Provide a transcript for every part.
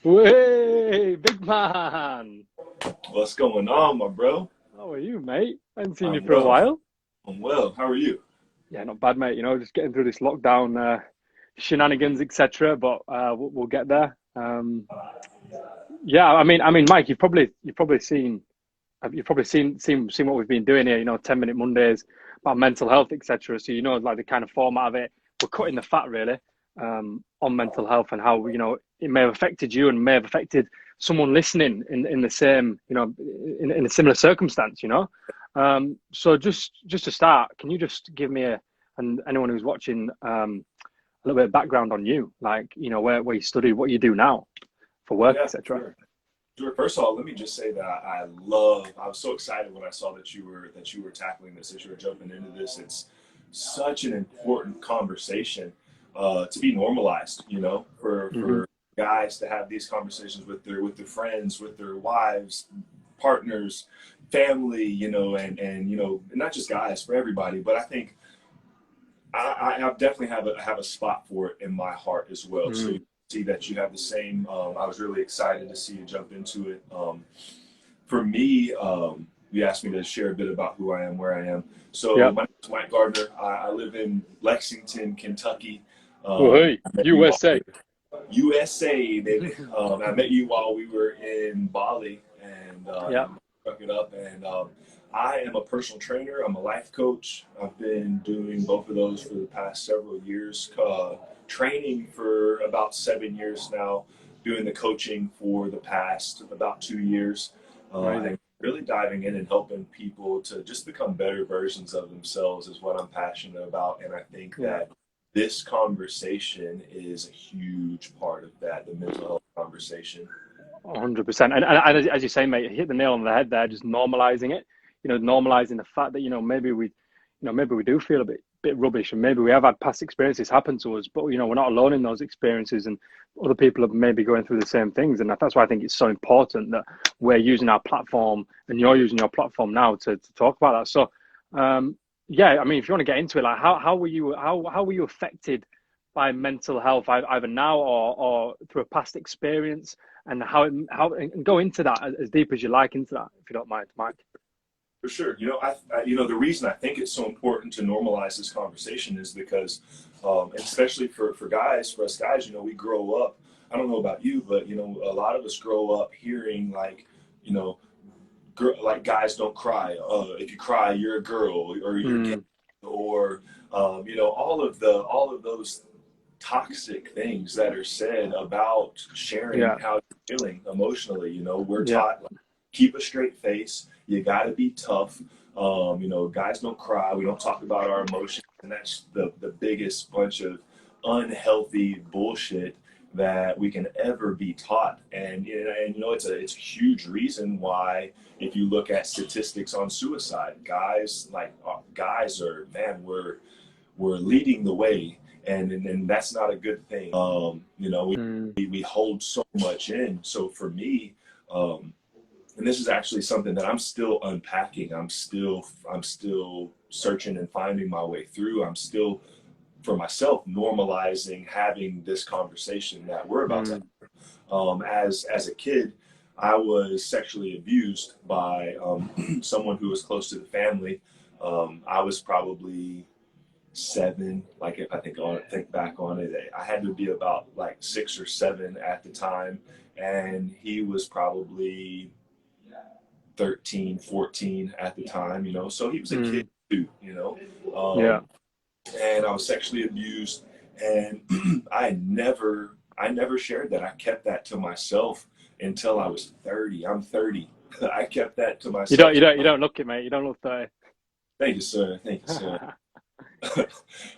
Way, big man. What's going on, my bro? How are you, mate? I haven't seen you I'm for a well. while. I'm well. How are you? Yeah, not bad, mate. Just getting through this lockdown shenanigans, etc. But we'll get there. Yeah, I mean, Mike, you've probably seen what we've been doing here. 10-minute Mondays about mental health, etc. So like the kind of format of it. We're cutting the fat really on mental health and how it may have affected you and may have affected someone listening in the same in a similar circumstance. So just to start, can you just give me and anyone who's watching a little bit of background on you, like where you study, what you do now for work, Yeah, etc. sure. Sure. First of all, let me just say that I was so excited when I saw that you were tackling this, that you were jumping into this. It's such an important conversation to be normalized, Hmm. for guys to have these conversations with their friends, with their wives, partners, family, and not just guys, for everybody. But I think I definitely have a spot for it in my heart as well. So Hmm. you see that you have the same. I was really excited to see you jump into it. For me, you asked me to share a bit about who I am, where I am. So Yeah. my name is Mike Gardner. I live in Lexington, Kentucky. Oh, hey, I met you while USA. USA, baby. I met you while we were in Bali, and Yeah. struck it up. And I am a personal trainer. I'm a life coach. I've been doing both of those for the past several years. Training for about 7 years now. Doing the coaching for the past about 2 years. Amazing. And really diving in and helping people to just become better versions of themselves is what I'm passionate about. And I think Yeah. that this conversation is a huge part of that, the mental health conversation. 100%. And as you say, mate, you hit the nail on the head there, just normalizing it, normalizing the fact that, maybe we do feel a bit rubbish and maybe we have had past experiences happen to us, but, we're not alone in those experiences and other people are maybe going through the same things. And that's why I think it's so important that we're using our platform and you're using your platform now to talk about that. So, yeah, I mean, if you want to get into it, like how were you affected by mental health either now or through a past experience, and and go into that as deep as you like into that, if you don't mind, Mike. For sure. The reason I think it's so important to normalize this conversation is because, and especially for guys, for us guys, we grow up. I don't know about you, but a lot of us grow up hearing like, like guys don't cry. If you cry, you're a girl or you're gay, Mm, or all of those toxic things that are said about sharing yeah, how you're feeling emotionally. We're yeah, taught like, keep a straight face. You got to be tough. Guys don't cry. We don't talk about our emotions, and that's the biggest bunch of unhealthy bullshit that we can ever be taught. And it's a huge reason why if you look at statistics on suicide, guys are, man, we're leading the way, and that's not a good thing. mm, We hold so much in. So for me, and this is actually something that I'm still unpacking. I'm still searching and finding my way through. I'm still, for myself, normalizing having this conversation that we're about to mm, have. As a kid, I was sexually abused by someone who was close to the family. I was probably 7. Like if I think back on it, I had to be about like 6 or 7 at the time, and he was probably 13, 14 at the time. So he was a kid mm, too. yeah. Um, and I was sexually abused, and I never shared that. I kept that to myself until I was 30. I'm 30. I kept that to You don't, myself. you don't, you don't look it, mate. You don't look 30. Thank you, sir. Thank you, sir.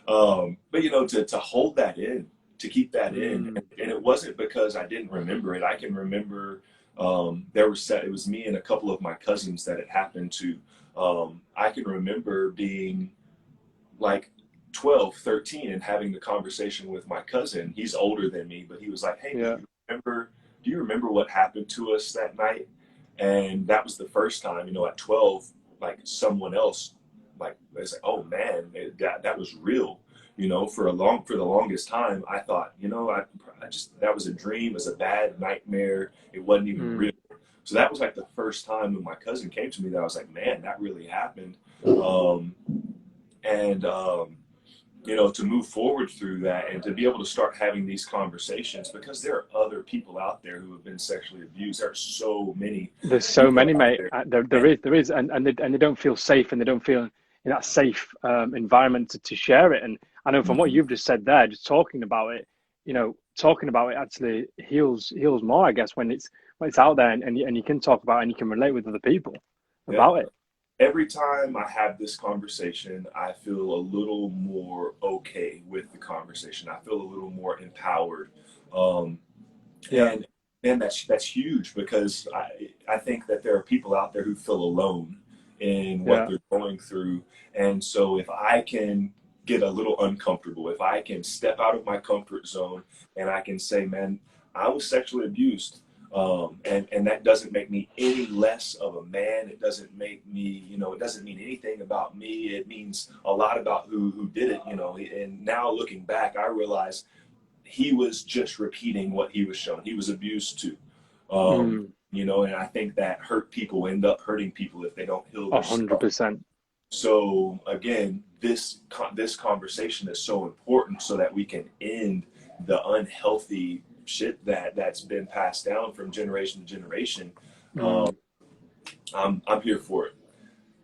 But to hold that in, to keep that in, Mm, and it wasn't because I didn't remember it. I can remember it was me and a couple of my cousins that it happened to. I can remember being like 12, 13, and having the conversation with my cousin. He's older than me, but he was like, "Hey, do yeah. you remember? Do you remember what happened to us that night?" And that was the first time, at 12, like someone else, like they say, "Oh man, that was real." You know, for the longest time, I thought, you know, I just, that was a dream, it was a bad nightmare. It wasn't even real. Mm. So that was like the first time when my cousin came to me that I was like, man, that really happened. Um, and you know, to move forward through that and to be able to start having these conversations, because there are other people out there who have been sexually abused. There are so many There's so people many, out mate. there. And There is, and they don't feel safe, and they don't feel in that safe environment to share it. And I know from what mhm, you've just said there, just talking about it, you know, talking about it actually heals more, I guess, when it's out there, and you can talk about it and you can relate with other people yeah, about it. every time I have this conversation, I feel a little more okay with the conversation. I feel a little more empowered. Um, Yeah, and that's huge, because I think that there are people out there who feel alone in what yeah, they're going through. And so if I can get a little uncomfortable, if I can step out of my comfort zone and I can say, man, I was sexually abused. And that doesn't make me any less of a man. It doesn't make me, you know, it doesn't mean anything about me. It means a lot about who did it, you know. And now looking back, I realize he was just repeating what he was shown. He was abused too. mm, You know, and I think that hurt people end up hurting people if they don't heal their stuff. 100%. So again, this conversation is so important so that we can end the unhealthy shit that's been passed down from generation to generation. Um, Mm. I'm here for it.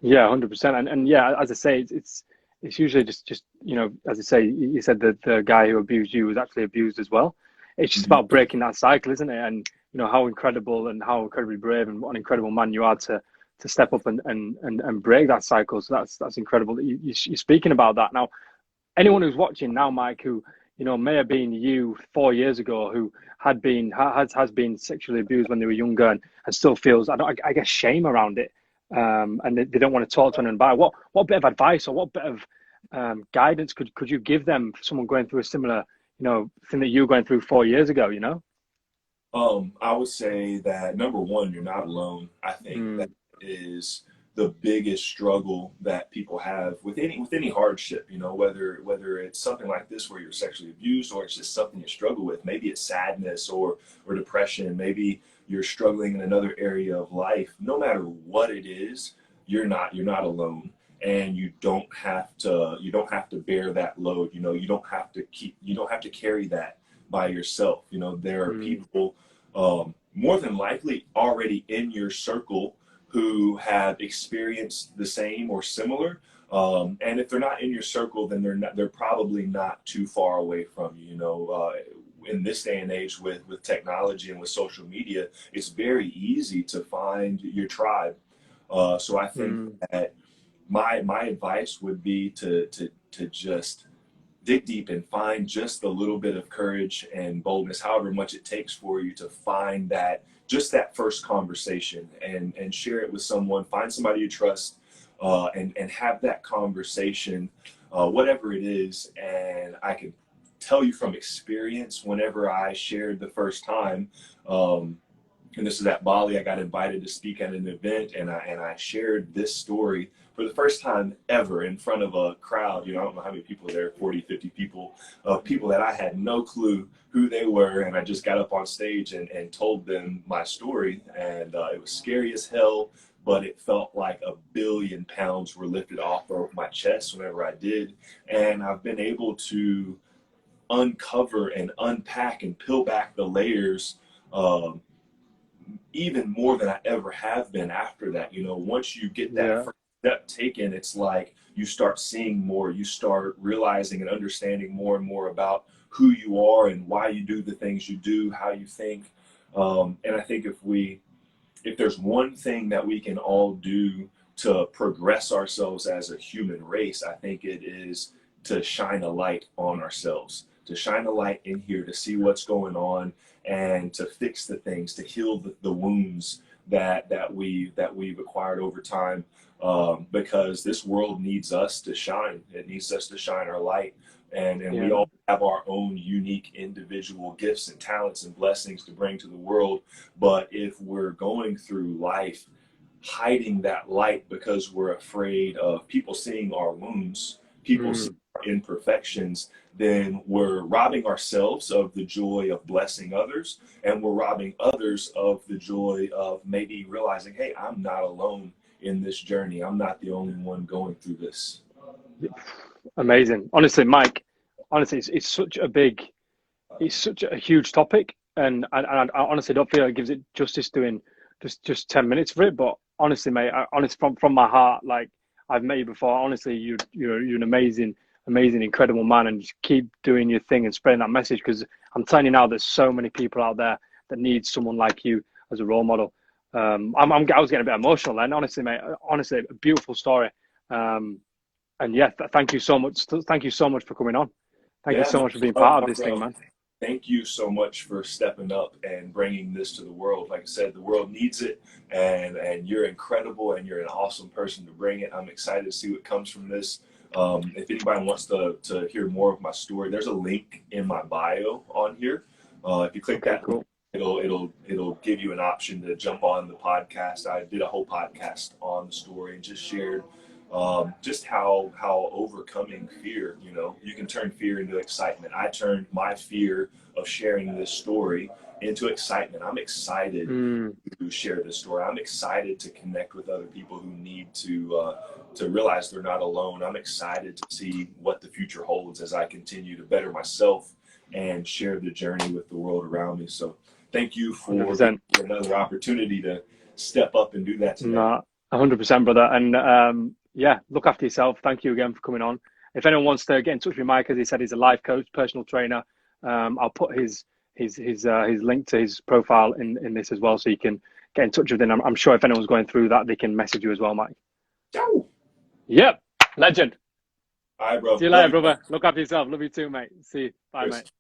Yeah, 100%. And yeah, as I say, it's usually just you know, as I say, you said that the guy who abused you was actually abused as well. It's just Mhm. about breaking that cycle, isn't it? And you know how incredible and how incredibly brave and what an incredible man you are to step up and break that cycle. So that's incredible that you're speaking about that now. Anyone who's watching now, Mike, who you know may have been you 4 years ago, who has been sexually abused when they were younger and still feels I guess shame around it, and they don't want to talk to anyone about it. What bit of advice or what bit of guidance could you give them for someone going through a similar you know thing that you were going through 4 years ago? You know. I would say that number one, you're not alone. I think that Mm, is the biggest struggle that people have with any hardship. You know, whether it's something like this where you're sexually abused, or it's just something you struggle with. Maybe it's sadness or depression. Maybe you're struggling in another area of life. No matter what it is, you're not alone. And you don't have to bear that load. You know, you don't have to carry that by yourself. You know, there are mm, people more than likely already in your circle who have experienced the same or similar. And if they're not in your circle, then they're probably not too far away from you. You know, in this day and age with technology and with social media, it's very easy to find your tribe. So I think mm, that my advice would be to just dig deep and find just a little bit of courage and boldness, however much it takes for you to find that just that first conversation and share it with someone. Find somebody you trust, and have that conversation, whatever it is. And I can tell you from experience, whenever I shared the first time, and this is at Bali. I got invited to speak at an event, and I shared this story for the first time ever in front of a crowd. You know, I don't know how many people there, 40, 50 people, of people that I had no clue who they were. And I just got up on stage and told them my story. And it was scary as hell, but it felt like 1 billion pounds were lifted off of my chest whenever I did. And I've been able to uncover and unpack and peel back the layers, um, even more than I ever have been after that. You know, once you get that yeah. first step taken, it's like you start seeing more, you start realizing and understanding more and more about who you are and why you do the things you do, how you think. And I think if there's one thing that we can all do to progress ourselves as a human race, I think it is to shine a light on ourselves, to shine a light in here, to see what's going on, and to fix the things, to heal the wounds that we've acquired over time. Because this world needs us to shine. It needs us to shine our light, and we Yeah. all have our own unique individual gifts and talents and blessings to bring to the world. But if we're going through life hiding that light because we're afraid of people seeing our wounds, people see our imperfections, then we're robbing ourselves of the joy of blessing others, and we're robbing others of the joy of maybe realizing, hey, I'm not alone in this journey. I'm not the only one going through this. Amazing. Honestly, Mike, honestly, it's such a big, it's such a huge topic. And I honestly don't feel it gives it justice doing just 10 minutes for it. But honestly, mate, honestly, from my heart, like I've met you before, honestly, you're an amazing, incredible man, and just keep doing your thing and spreading that message, because I'm telling you now, there's so many people out there that need someone like you as a role model. I was getting a bit emotional then, honestly, mate. Honestly, a beautiful story. And yeah, thank you so much. Thank you so much for coming on. Thank you so much for being part of this thing, man. Thank you so much for stepping up and bringing this to the world. Like I said, the world needs it, and you're incredible, and you're an awesome person to bring it. I'm excited to see what comes from this. If anybody wants to hear more of my story, there's a link in my bio on here. If you click that, cool. It'll give you an option to jump on the podcast. I did a whole podcast on the story and just shared just how overcoming fear, you can turn fear into excitement. I turned my fear of sharing this story into excitement. I'm excited to share this story. I'm excited to connect with other people who need to realize they're not alone. I'm excited to see what the future holds as I continue to better myself and share the journey with the world around me. So thank you for 100%. Another opportunity to step up and do that today. No, 100%, brother. And yeah, look after yourself. Thank you again for coming on. If anyone wants to get in touch with Mike, as he said, he's a life coach, personal trainer. I'll put his link to his profile in this as well, so you can get in touch with him. I'm sure if anyone's going through that, they can message you as well, Mike. Ciao. Yep, legend. All right, bro. See you later, brother. Look after yourself. Love you too, mate. See you. Bye, mate.